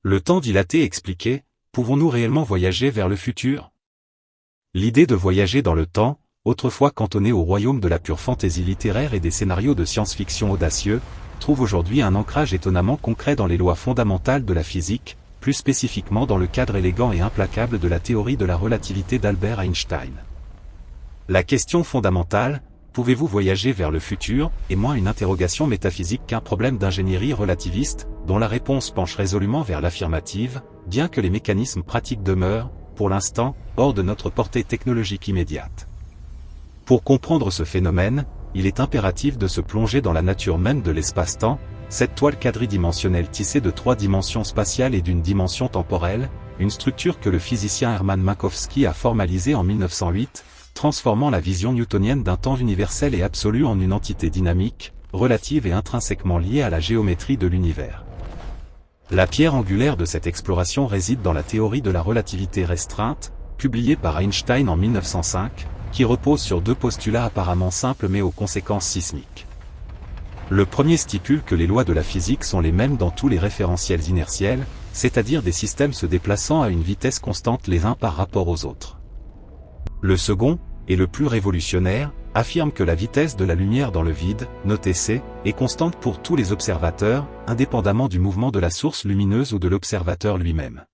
Le temps dilaté expliqué, pouvons-nous réellement voyager vers le futur? L'idée de voyager dans le temps, autrefois cantonnée au royaume de la pure fantaisie littéraire et des scénarios de science-fiction audacieux, trouve aujourd'hui un ancrage étonnamment concret dans les lois fondamentales de la physique, plus spécifiquement dans le cadre élégant et implacable de la théorie de la relativité d'Albert Einstein. La question fondamentale, pouvez-vous voyager vers le futur, est moins une interrogation métaphysique qu'un problème d'ingénierie relativiste, dont la réponse penche résolument vers l'affirmative, bien que les mécanismes pratiques demeurent, pour l'instant, hors de notre portée technologique immédiate. Pour comprendre ce phénomène, il est impératif de se plonger dans la nature même de l'espace-temps, cette toile quadridimensionnelle tissée de 3 dimensions spatiales et d'une dimension temporelle, une structure que le physicien Hermann Minkowski a formalisée en 1908, transformant la vision newtonienne d'un temps universel et absolu en une entité dynamique, relative et intrinsèquement liée à la géométrie de l'univers. La pierre angulaire de cette exploration réside dans la théorie de la relativité restreinte, publiée par Einstein en 1905, qui repose sur 2 postulats apparemment simples mais aux conséquences sismiques. Le premier stipule que les lois de la physique sont les mêmes dans tous les référentiels inertiels, c'est-à-dire des systèmes se déplaçant à une vitesse constante les uns par rapport aux autres. Le second, et le plus révolutionnaire, affirme que la vitesse de la lumière dans le vide, notée c, est constante pour tous les observateurs, indépendamment du mouvement de la source lumineuse ou de l'observateur lui-même.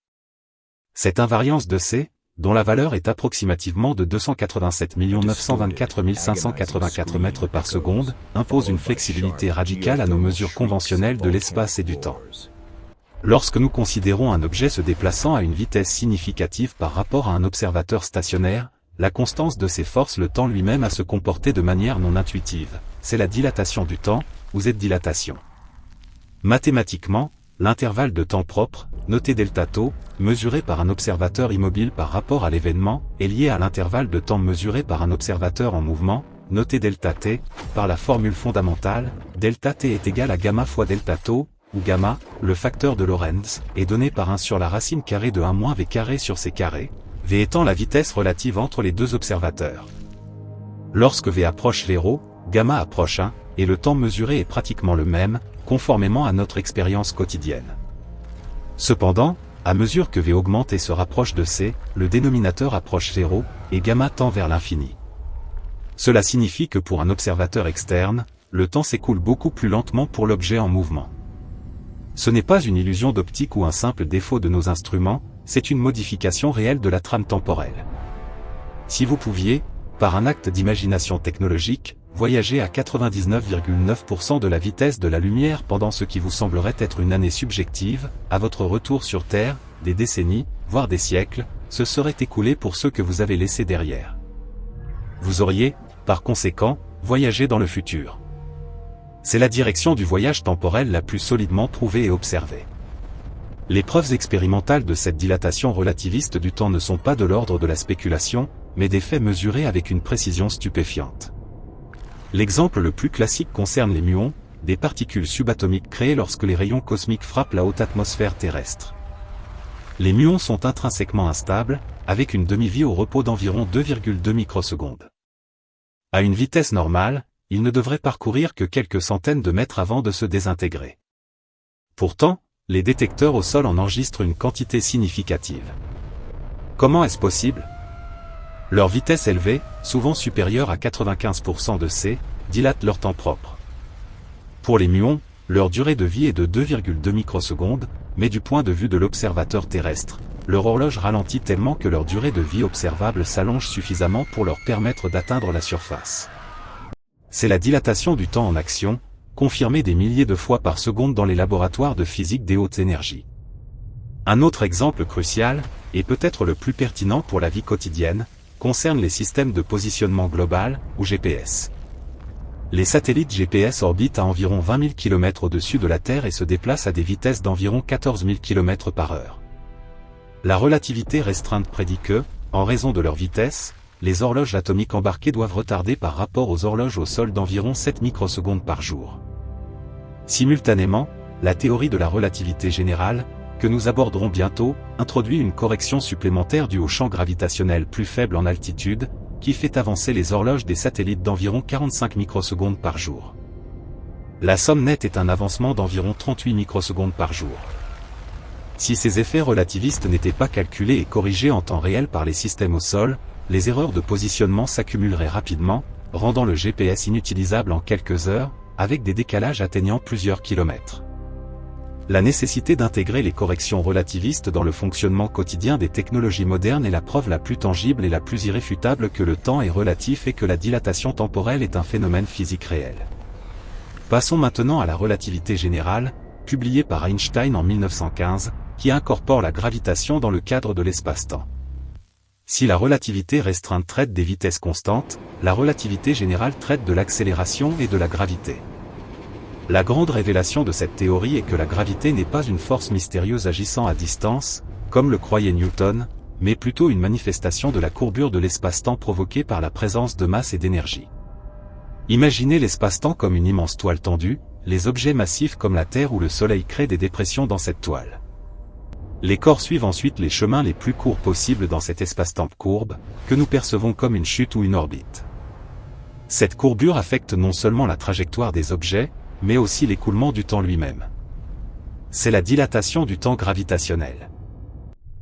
Cette invariance de c, dont la valeur est approximativement de 287 924 584 mètres par seconde, impose une flexibilité radicale à nos mesures conventionnelles de l'espace et du temps. Lorsque nous considérons un objet se déplaçant à une vitesse significative par rapport à un observateur stationnaire, la constance de ces forces le temps lui-même à se comporter de manière non intuitive. C'est la dilatation du temps, ou z-dilatation. Mathématiquement, l'intervalle de temps propre, noté delta tau, mesuré par un observateur immobile par rapport à l'événement, est lié à l'intervalle de temps mesuré par un observateur en mouvement, noté delta t, par la formule fondamentale, delta t est égal à gamma fois delta tau, où gamma, le facteur de Lorentz, est donné par 1 sur la racine carrée de 1 moins v carré sur c carré, v étant la vitesse relative entre les 2 observateurs. Lorsque v approche 0, gamma approche 1, et le temps mesuré est pratiquement le même, conformément à notre expérience quotidienne. Cependant, à mesure que v augmente et se rapproche de c, le dénominateur approche 0, et gamma tend vers l'infini. Cela signifie que pour un observateur externe, le temps s'écoule beaucoup plus lentement pour l'objet en mouvement. Ce n'est pas une illusion d'optique ou un simple défaut de nos instruments, c'est une modification réelle de la trame temporelle. Si vous pouviez, par un acte d'imagination technologique, voyager à 99,9% de la vitesse de la lumière pendant ce qui vous semblerait être une année subjective, à votre retour sur Terre, des décennies, voire des siècles, se seraient écoulés pour ceux que vous avez laissés derrière. Vous auriez, par conséquent, voyagé dans le futur. C'est la direction du voyage temporel la plus solidement prouvée et observée. Les preuves expérimentales de cette dilatation relativiste du temps ne sont pas de l'ordre de la spéculation, mais des faits mesurés avec une précision stupéfiante. L'exemple le plus classique concerne les muons, des particules subatomiques créées lorsque les rayons cosmiques frappent la haute atmosphère terrestre. Les muons sont intrinsèquement instables, avec une demi-vie au repos d'environ 2,2 microsecondes. À une vitesse normale, ils ne devraient parcourir que quelques centaines de mètres avant de se désintégrer. Pourtant, les détecteurs au sol en enregistrent une quantité significative. Comment est-ce possible? Leur vitesse élevée, souvent supérieure à 95% de c, dilate leur temps propre. Pour les muons, leur durée de vie est de 2,2 microsecondes, mais du point de vue de l'observateur terrestre, leur horloge ralentit tellement que leur durée de vie observable s'allonge suffisamment pour leur permettre d'atteindre la surface. C'est la dilatation du temps en action, confirmée des milliers de fois par seconde dans les laboratoires de physique des hautes énergies. Un autre exemple crucial, et peut-être le plus pertinent pour la vie quotidienne, concerne les systèmes de positionnement global, ou GPS. Les satellites GPS orbitent à environ 20 000 km au-dessus de la Terre et se déplacent à des vitesses d'environ 14 000 km par heure. La relativité restreinte prédit que, en raison de leur vitesse, les horloges atomiques embarquées doivent retarder par rapport aux horloges au sol d'environ 7 microsecondes par jour. Simultanément, la théorie de la relativité générale, que nous aborderons bientôt, introduit une correction supplémentaire due au champ gravitationnel plus faible en altitude, qui fait avancer les horloges des satellites d'environ 45 microsecondes par jour. La somme nette est un avancement d'environ 38 microsecondes par jour. Si ces effets relativistes n'étaient pas calculés et corrigés en temps réel par les systèmes au sol, les erreurs de positionnement s'accumuleraient rapidement, rendant le GPS inutilisable en quelques heures, avec des décalages atteignant plusieurs kilomètres. La nécessité d'intégrer les corrections relativistes dans le fonctionnement quotidien des technologies modernes est la preuve la plus tangible et la plus irréfutable que le temps est relatif et que la dilatation temporelle est un phénomène physique réel. Passons maintenant à la relativité générale, publiée par Einstein en 1915, qui incorpore la gravitation dans le cadre de l'espace-temps. Si la relativité restreinte traite des vitesses constantes, la relativité générale traite de l'accélération et de la gravité. La grande révélation de cette théorie est que la gravité n'est pas une force mystérieuse agissant à distance, comme le croyait Newton, mais plutôt une manifestation de la courbure de l'espace-temps provoquée par la présence de masse et d'énergie. Imaginez l'espace-temps comme une immense toile tendue, les objets massifs comme la Terre ou le Soleil créent des dépressions dans cette toile. Les corps suivent ensuite les chemins les plus courts possibles dans cet espace-temps courbe, que nous percevons comme une chute ou une orbite. Cette courbure affecte non seulement la trajectoire des objets, mais aussi l'écoulement du temps lui-même. C'est la dilatation du temps gravitationnel.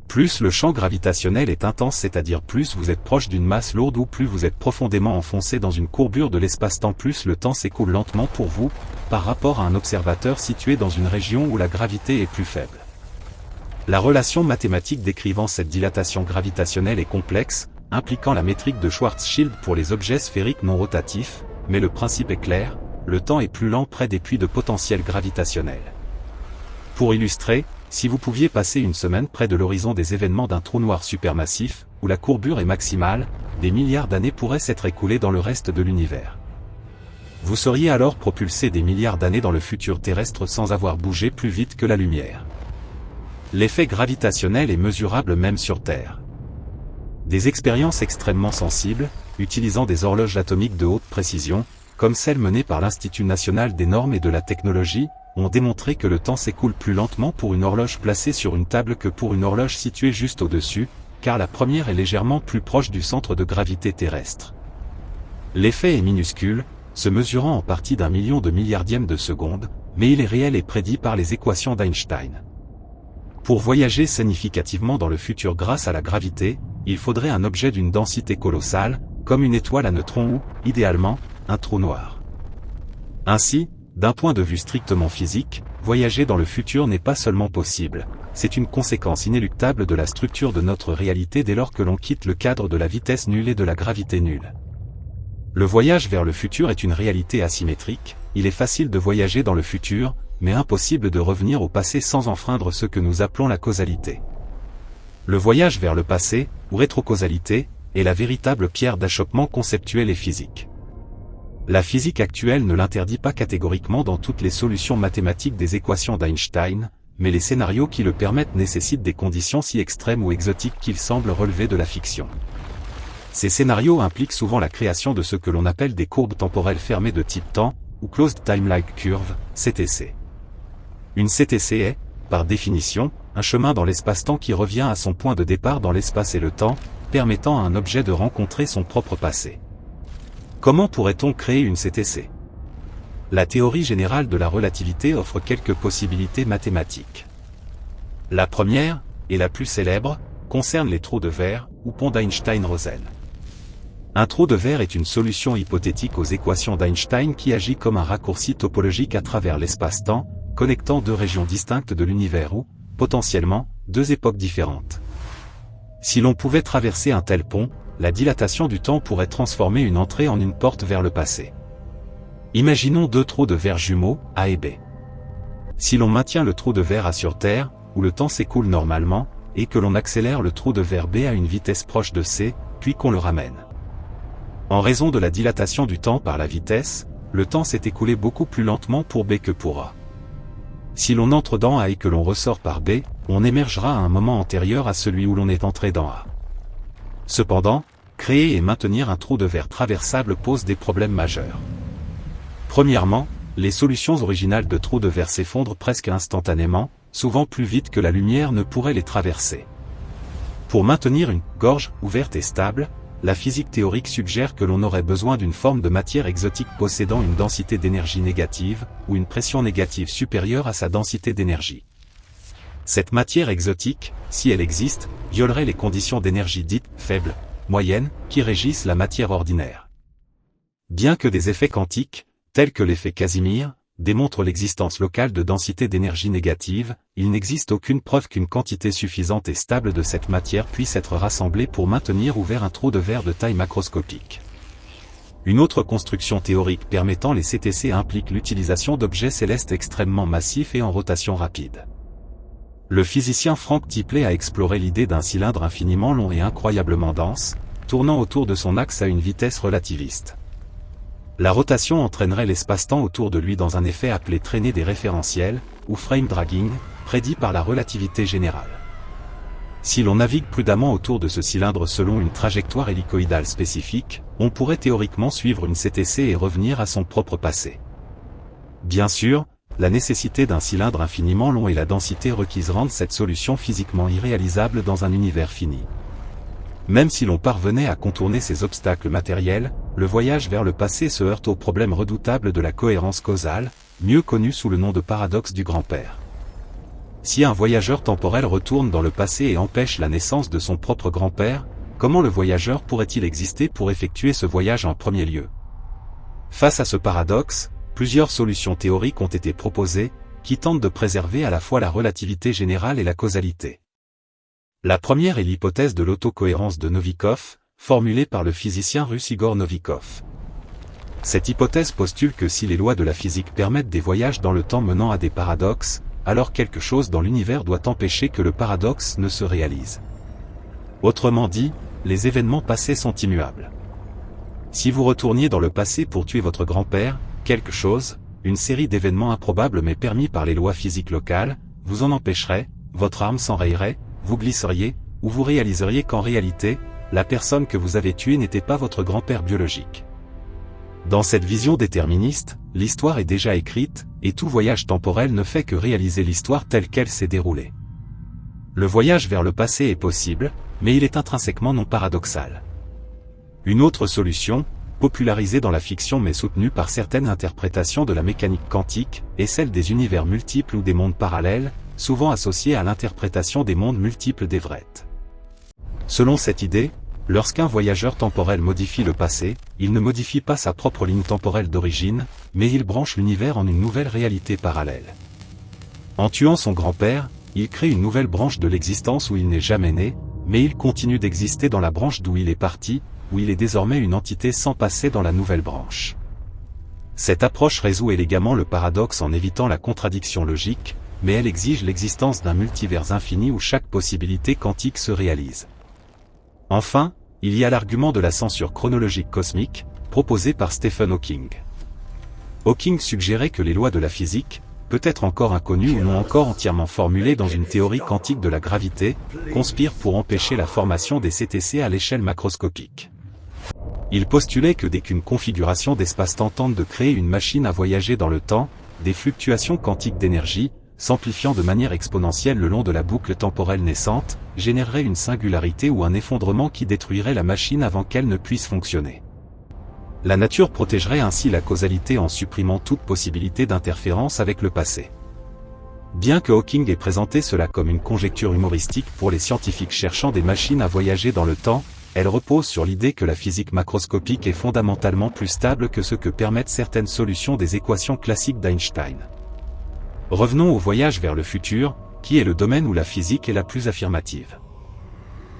Plus le champ gravitationnel est intense, c'est-à-dire plus vous êtes proche d'une masse lourde ou plus vous êtes profondément enfoncé dans une courbure de l'espace-temps, plus le temps s'écoule lentement pour vous, par rapport à un observateur situé dans une région où la gravité est plus faible. La relation mathématique décrivant cette dilatation gravitationnelle est complexe, impliquant la métrique de Schwarzschild pour les objets sphériques non rotatifs, mais le principe est clair, le temps est plus lent près des puits de potentiel gravitationnel. Pour illustrer, si vous pouviez passer une semaine près de l'horizon des événements d'un trou noir supermassif, où la courbure est maximale, des milliards d'années pourraient s'être écoulées dans le reste de l'univers. Vous seriez alors propulsé des milliards d'années dans le futur terrestre sans avoir bougé plus vite que la lumière. L'effet gravitationnel est mesurable même sur Terre. Des expériences extrêmement sensibles, utilisant des horloges atomiques de haute précision, comme celles menées par l'Institut national des normes et de la technologie, ont démontré que le temps s'écoule plus lentement pour une horloge placée sur une table que pour une horloge située juste au-dessus, car la première est légèrement plus proche du centre de gravité terrestre. L'effet est minuscule, se mesurant en partie d'un million de milliardième de seconde, mais il est réel et prédit par les équations d'Einstein. Pour voyager significativement dans le futur grâce à la gravité, il faudrait un objet d'une densité colossale, comme une étoile à neutrons ou, idéalement, un trou noir. Ainsi, d'un point de vue strictement physique, voyager dans le futur n'est pas seulement possible, c'est une conséquence inéluctable de la structure de notre réalité dès lors que l'on quitte le cadre de la vitesse nulle et de la gravité nulle. Le voyage vers le futur est une réalité asymétrique, il est facile de voyager dans le futur, mais impossible de revenir au passé sans enfreindre ce que nous appelons la causalité. Le voyage vers le passé, ou rétrocausalité, est la véritable pierre d'achoppement conceptuelle et physique. La physique actuelle ne l'interdit pas catégoriquement dans toutes les solutions mathématiques des équations d'Einstein, mais les scénarios qui le permettent nécessitent des conditions si extrêmes ou exotiques qu'ils semblent relever de la fiction. Ces scénarios impliquent souvent la création de ce que l'on appelle des courbes temporelles fermées de type temps, ou Closed Time-like Curve, CTC. Une CTC est, par définition, un chemin dans l'espace-temps qui revient à son point de départ dans l'espace et le temps, permettant à un objet de rencontrer son propre passé. Comment pourrait-on créer une CTC? La théorie générale de la relativité offre quelques possibilités mathématiques. La première, et la plus célèbre, concerne les trous de verre, ou ponts d'Einstein-Rosen. Un trou de verre est une solution hypothétique aux équations d'Einstein qui agit comme un raccourci topologique à travers l'espace-temps, connectant deux régions distinctes de l'univers ou, potentiellement, deux époques différentes. Si l'on pouvait traverser un tel pont, la dilatation du temps pourrait transformer une entrée en une porte vers le passé. Imaginons deux trous de verre jumeaux, A et B. Si l'on maintient le trou de verre A sur Terre, où le temps s'écoule normalement, et que l'on accélère le trou de verre B à une vitesse proche de c, puis qu'on le ramène. En raison de la dilatation du temps par la vitesse, le temps s'est écoulé beaucoup plus lentement pour B que pour A. Si l'on entre dans A et que l'on ressort par B, on émergera à un moment antérieur à celui où l'on est entré dans A. Cependant, créer et maintenir un trou de verre traversable pose des problèmes majeurs. Premièrement, les solutions originales de trous de verre s'effondrent presque instantanément, souvent plus vite que la lumière ne pourrait les traverser. Pour maintenir une gorge ouverte et stable, la physique théorique suggère que l'on aurait besoin d'une forme de matière exotique possédant une densité d'énergie négative, ou une pression négative supérieure à sa densité d'énergie. Cette matière exotique, si elle existe, violerait les conditions d'énergie dites « faibles », moyennes, qui régissent la matière ordinaire. Bien que des effets quantiques, tels que l'effet Casimir, démontrent l'existence locale de densités d'énergie négatives, il n'existe aucune preuve qu'une quantité suffisante et stable de cette matière puisse être rassemblée pour maintenir ouvert un trou de verre de taille macroscopique. Une autre construction théorique permettant les CTC implique l'utilisation d'objets célestes extrêmement massifs et en rotation rapide. Le physicien Frank Tipley a exploré l'idée d'un cylindre infiniment long et incroyablement dense, tournant autour de son axe à une vitesse relativiste. La rotation entraînerait l'espace-temps autour de lui dans un effet appelé traînée des référentiels, ou frame dragging, prédit par la relativité générale. Si l'on navigue prudemment autour de ce cylindre selon une trajectoire hélicoïdale spécifique, on pourrait théoriquement suivre une CTC et revenir à son propre passé. Bien sûr, la nécessité d'un cylindre infiniment long et la densité requise rendent cette solution physiquement irréalisable dans un univers fini. Même si l'on parvenait à contourner ces obstacles matériels, le voyage vers le passé se heurte au problème redoutable de la cohérence causale, mieux connu sous le nom de paradoxe du grand-père. Si un voyageur temporel retourne dans le passé et empêche la naissance de son propre grand-père, comment le voyageur pourrait-il exister pour effectuer ce voyage en premier lieu? Face à ce paradoxe, plusieurs solutions théoriques ont été proposées, qui tentent de préserver à la fois la relativité générale et la causalité. La première est l'hypothèse de l'autocohérence de Novikov, formulée par le physicien russe Igor Novikov. Cette hypothèse postule que si les lois de la physique permettent des voyages dans le temps menant à des paradoxes, alors quelque chose dans l'univers doit empêcher que le paradoxe ne se réalise. Autrement dit, les événements passés sont immuables. Si vous retourniez dans le passé pour tuer votre grand-père, quelque chose, une série d'événements improbables mais permis par les lois physiques locales, vous en empêcherait, votre arme s'enrayerait, vous glisseriez, ou vous réaliseriez qu'en réalité, la personne que vous avez tuée n'était pas votre grand-père biologique. Dans cette vision déterministe, l'histoire est déjà écrite, et tout voyage temporel ne fait que réaliser l'histoire telle qu'elle s'est déroulée. Le voyage vers le passé est possible, mais il est intrinsèquement non paradoxal. Une autre solution, popularisée dans la fiction mais soutenue par certaines interprétations de la mécanique quantique, est celle des univers multiples ou des mondes parallèles, souvent associés à l'interprétation des mondes multiples d'Everett. Selon cette idée, lorsqu'un voyageur temporel modifie le passé, il ne modifie pas sa propre ligne temporelle d'origine, mais il branche l'univers en une nouvelle réalité parallèle. En tuant son grand-père, il crée une nouvelle branche de l'existence où il n'est jamais né, mais il continue d'exister dans la branche d'où il est parti, où il est désormais une entité sans passé dans la nouvelle branche. Cette approche résout élégamment le paradoxe en évitant la contradiction logique, mais elle exige l'existence d'un multivers infini où chaque possibilité quantique se réalise. Enfin, il y a l'argument de la censure chronologique cosmique, proposé par Stephen Hawking. Hawking suggérait que les lois de la physique, peut-être encore inconnues ou non encore entièrement formulées dans une théorie quantique de la gravité, conspirent pour empêcher la formation des CTC à l'échelle macroscopique. Il postulait que dès qu'une configuration d'espace-temps tente de créer une machine à voyager dans le temps, des fluctuations quantiques d'énergie, s'amplifiant de manière exponentielle le long de la boucle temporelle naissante, générerait une singularité ou un effondrement qui détruirait la machine avant qu'elle ne puisse fonctionner. La nature protégerait ainsi la causalité en supprimant toute possibilité d'interférence avec le passé. Bien que Hawking ait présenté cela comme une conjecture humoristique pour les scientifiques cherchant des machines à voyager dans le temps, elle repose sur l'idée que la physique macroscopique est fondamentalement plus stable que ce que permettent certaines solutions des équations classiques d'Einstein. Revenons au voyage vers le futur, qui est le domaine où la physique est la plus affirmative.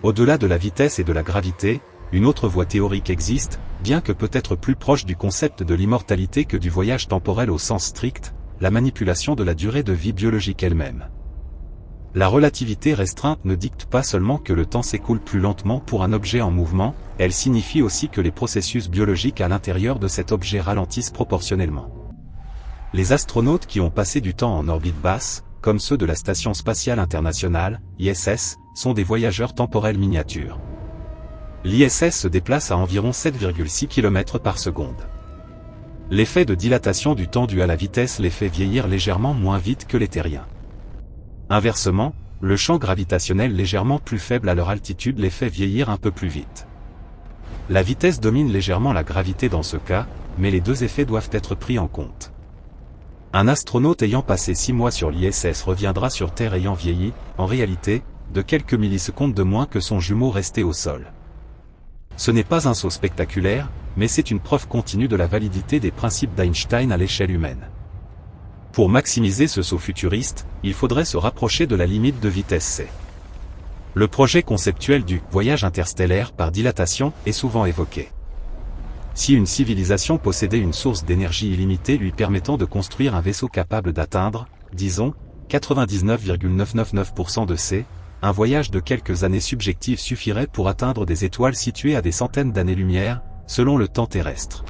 Au-delà de la vitesse et de la gravité, une autre voie théorique existe, bien que peut-être plus proche du concept de l'immortalité que du voyage temporel au sens strict, la manipulation de la durée de vie biologique elle-même. La relativité restreinte ne dicte pas seulement que le temps s'écoule plus lentement pour un objet en mouvement, elle signifie aussi que les processus biologiques à l'intérieur de cet objet ralentissent proportionnellement. Les astronautes qui ont passé du temps en orbite basse, comme ceux de la Station spatiale internationale, ISS, sont des voyageurs temporels miniatures. L'ISS se déplace à environ 7,6 km par seconde. L'effet de dilatation du temps dû à la vitesse les fait vieillir légèrement moins vite que les terriens. Inversement, le champ gravitationnel légèrement plus faible à leur altitude les fait vieillir un peu plus vite. La vitesse domine légèrement la gravité dans ce cas, mais les deux effets doivent être pris en compte. Un astronaute ayant passé 6 mois sur l'ISS reviendra sur Terre ayant vieilli, en réalité, de quelques millisecondes de moins que son jumeau resté au sol. Ce n'est pas un saut spectaculaire, mais c'est une preuve continue de la validité des principes d'Einstein à l'échelle humaine. Pour maximiser ce saut futuriste, il faudrait se rapprocher de la limite de vitesse c. Le projet conceptuel du « voyage interstellaire par dilatation » est souvent évoqué. Si une civilisation possédait une source d'énergie illimitée lui permettant de construire un vaisseau capable d'atteindre, disons, 99,999% de c, un voyage de quelques années subjectives suffirait pour atteindre des étoiles situées à des centaines d'années-lumière, selon le temps terrestre.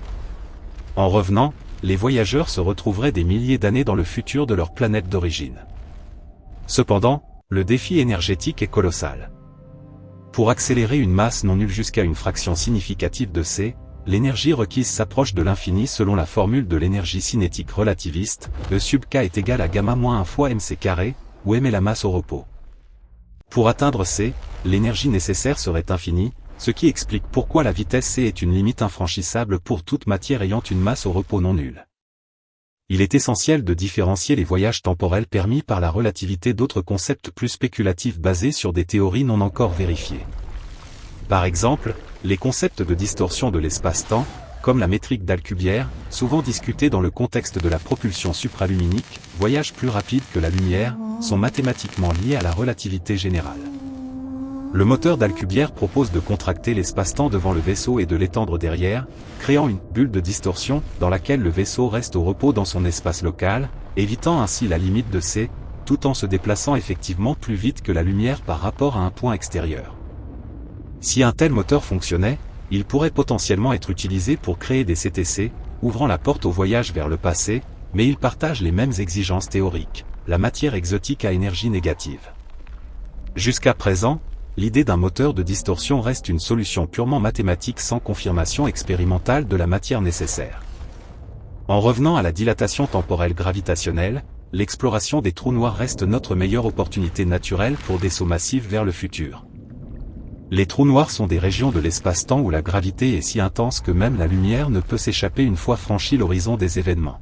En revenant, les voyageurs se retrouveraient des milliers d'années dans le futur de leur planète d'origine. Cependant, le défi énergétique est colossal. Pour accélérer une masse non nulle jusqu'à une fraction significative de c, l'énergie requise s'approche de l'infini selon la formule de l'énergie cinétique relativiste, E sub k est égal à gamma-1 fois mc², où m est la masse au repos. Pour atteindre c, l'énergie nécessaire serait infinie, ce qui explique pourquoi la vitesse c est une limite infranchissable pour toute matière ayant une masse au repos non nulle. Il est essentiel de différencier les voyages temporels permis par la relativité d'autres concepts plus spéculatifs basés sur des théories non encore vérifiées. Par exemple, les concepts de distorsion de l'espace-temps, comme la métrique d'Alcubierre, souvent discutés dans le contexte de la propulsion supraluminique, voyage plus rapide que la lumière, sont mathématiquement liés à la relativité générale. Le moteur d'Alcubierre propose de contracter l'espace-temps devant le vaisseau et de l'étendre derrière, créant une bulle de distorsion dans laquelle le vaisseau reste au repos dans son espace local, évitant ainsi la limite de c, tout en se déplaçant effectivement plus vite que la lumière par rapport à un point extérieur. Si un tel moteur fonctionnait, il pourrait potentiellement être utilisé pour créer des CTC, ouvrant la porte au voyage vers le passé, mais il partage les mêmes exigences théoriques, la matière exotique à énergie négative. Jusqu'à présent, l'idée d'un moteur de distorsion reste une solution purement mathématique sans confirmation expérimentale de la matière nécessaire. En revenant à la dilatation temporelle gravitationnelle, l'exploration des trous noirs reste notre meilleure opportunité naturelle pour des sauts massifs vers le futur. Les trous noirs sont des régions de l'espace-temps où la gravité est si intense que même la lumière ne peut s'échapper une fois franchi l'horizon des événements.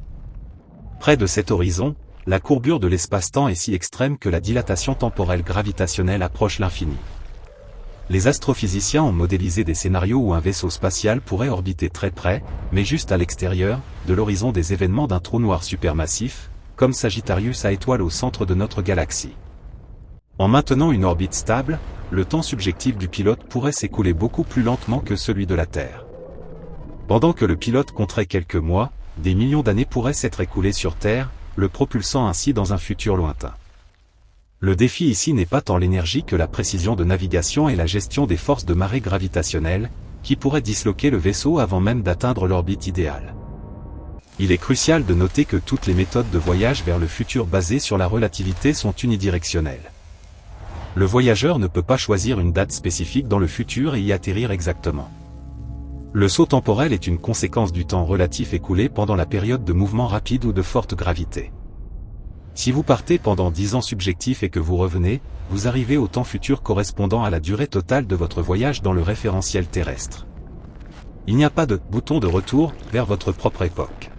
Près de cet horizon, la courbure de l'espace-temps est si extrême que la dilatation temporelle gravitationnelle approche l'infini. Les astrophysiciens ont modélisé des scénarios où un vaisseau spatial pourrait orbiter très près, mais juste à l'extérieur, de l'horizon des événements d'un trou noir supermassif, comme Sagittarius à étoile au centre de notre galaxie. En maintenant une orbite stable, le temps subjectif du pilote pourrait s'écouler beaucoup plus lentement que celui de la Terre. Pendant que le pilote compterait quelques mois, des millions d'années pourraient s'être écoulées sur Terre, le propulsant ainsi dans un futur lointain. Le défi ici n'est pas tant l'énergie que la précision de navigation et la gestion des forces de marée gravitationnelles, qui pourraient disloquer le vaisseau avant même d'atteindre l'orbite idéale. Il est crucial de noter que toutes les méthodes de voyage vers le futur basées sur la relativité sont unidirectionnelles. Le voyageur ne peut pas choisir une date spécifique dans le futur et y atterrir exactement. Le saut temporel est une conséquence du temps relatif écoulé pendant la période de mouvement rapide ou de forte gravité. Si vous partez pendant 10 ans subjectifs et que vous revenez, vous arrivez au temps futur correspondant à la durée totale de votre voyage dans le référentiel terrestre. Il n'y a pas de « bouton de retour » vers votre propre époque.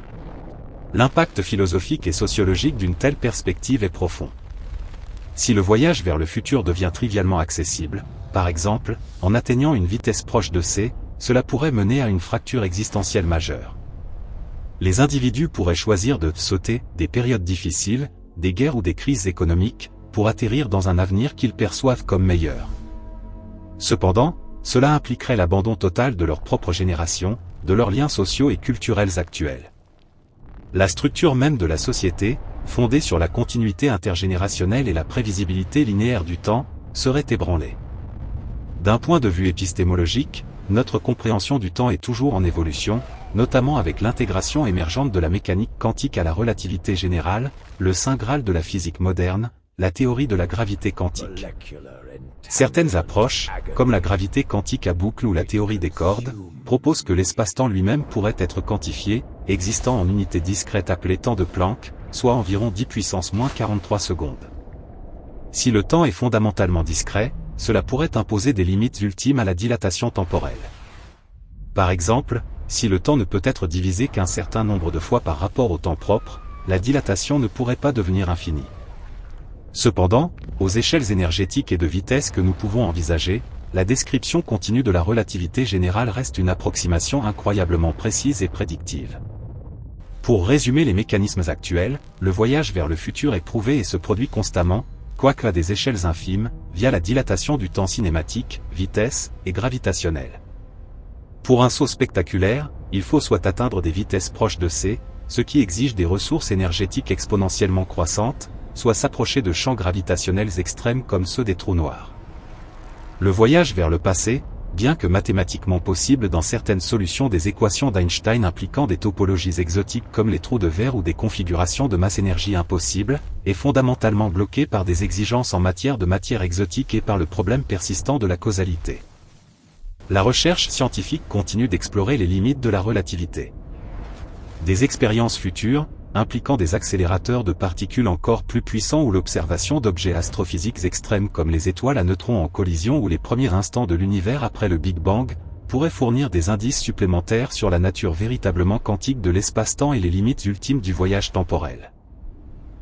L'impact philosophique et sociologique d'une telle perspective est profond. Si le voyage vers le futur devient trivialement accessible, par exemple, en atteignant une vitesse proche de c, cela pourrait mener à une fracture existentielle majeure. Les individus pourraient choisir de sauter des périodes difficiles, des guerres ou des crises économiques, pour atterrir dans un avenir qu'ils perçoivent comme meilleur. Cependant, cela impliquerait l'abandon total de leur propre génération, de leurs liens sociaux et culturels actuels. La structure même de la société, fondée sur la continuité intergénérationnelle et la prévisibilité linéaire du temps, serait ébranlée. D'un point de vue épistémologique, notre compréhension du temps est toujours en évolution, notamment avec l'intégration émergente de la mécanique quantique à la relativité générale, le saint graal de la physique moderne, la théorie de la gravité quantique. Certaines approches, comme la gravité quantique à boucle ou la théorie des cordes, proposent que l'espace-temps lui-même pourrait être quantifié, existant en unité discrète appelée temps de Planck, soit environ 10 puissance moins 43 secondes. Si le temps est fondamentalement discret, cela pourrait imposer des limites ultimes à la dilatation temporelle. Par exemple, si le temps ne peut être divisé qu'un certain nombre de fois par rapport au temps propre, la dilatation ne pourrait pas devenir infinie. Cependant, aux échelles énergétiques et de vitesse que nous pouvons envisager, la description continue de la relativité générale reste une approximation incroyablement précise et prédictive. Pour résumer les mécanismes actuels, le voyage vers le futur est prouvé et se produit constamment, quoique à des échelles infimes, via la dilatation du temps cinématique, vitesse et gravitationnelle. Pour un saut spectaculaire, il faut soit atteindre des vitesses proches de c, ce qui exige des ressources énergétiques exponentiellement croissantes, soit s'approcher de champs gravitationnels extrêmes comme ceux des trous noirs. Le voyage vers le passé, bien que mathématiquement possible dans certaines solutions des équations d'Einstein impliquant des topologies exotiques comme les trous de verre ou des configurations de masse-énergie impossibles, est fondamentalement bloqué par des exigences en matière de matière exotique et par le problème persistant de la causalité. La recherche scientifique continue d'explorer les limites de la relativité. Des expériences futures, impliquant des accélérateurs de particules encore plus puissants ou l'observation d'objets astrophysiques extrêmes comme les étoiles à neutrons en collision ou les premiers instants de l'univers après le Big Bang, pourraient fournir des indices supplémentaires sur la nature véritablement quantique de l'espace-temps et les limites ultimes du voyage temporel.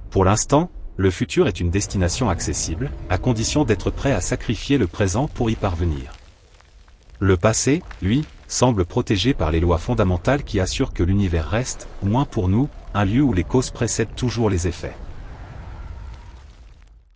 Pour l'instant, le futur est une destination accessible, à condition d'être prêt à sacrifier le présent pour y parvenir. Le passé, lui, semble protégé par les lois fondamentales qui assurent que l'univers reste, au moins pour nous, un lieu où les causes précèdent toujours les effets.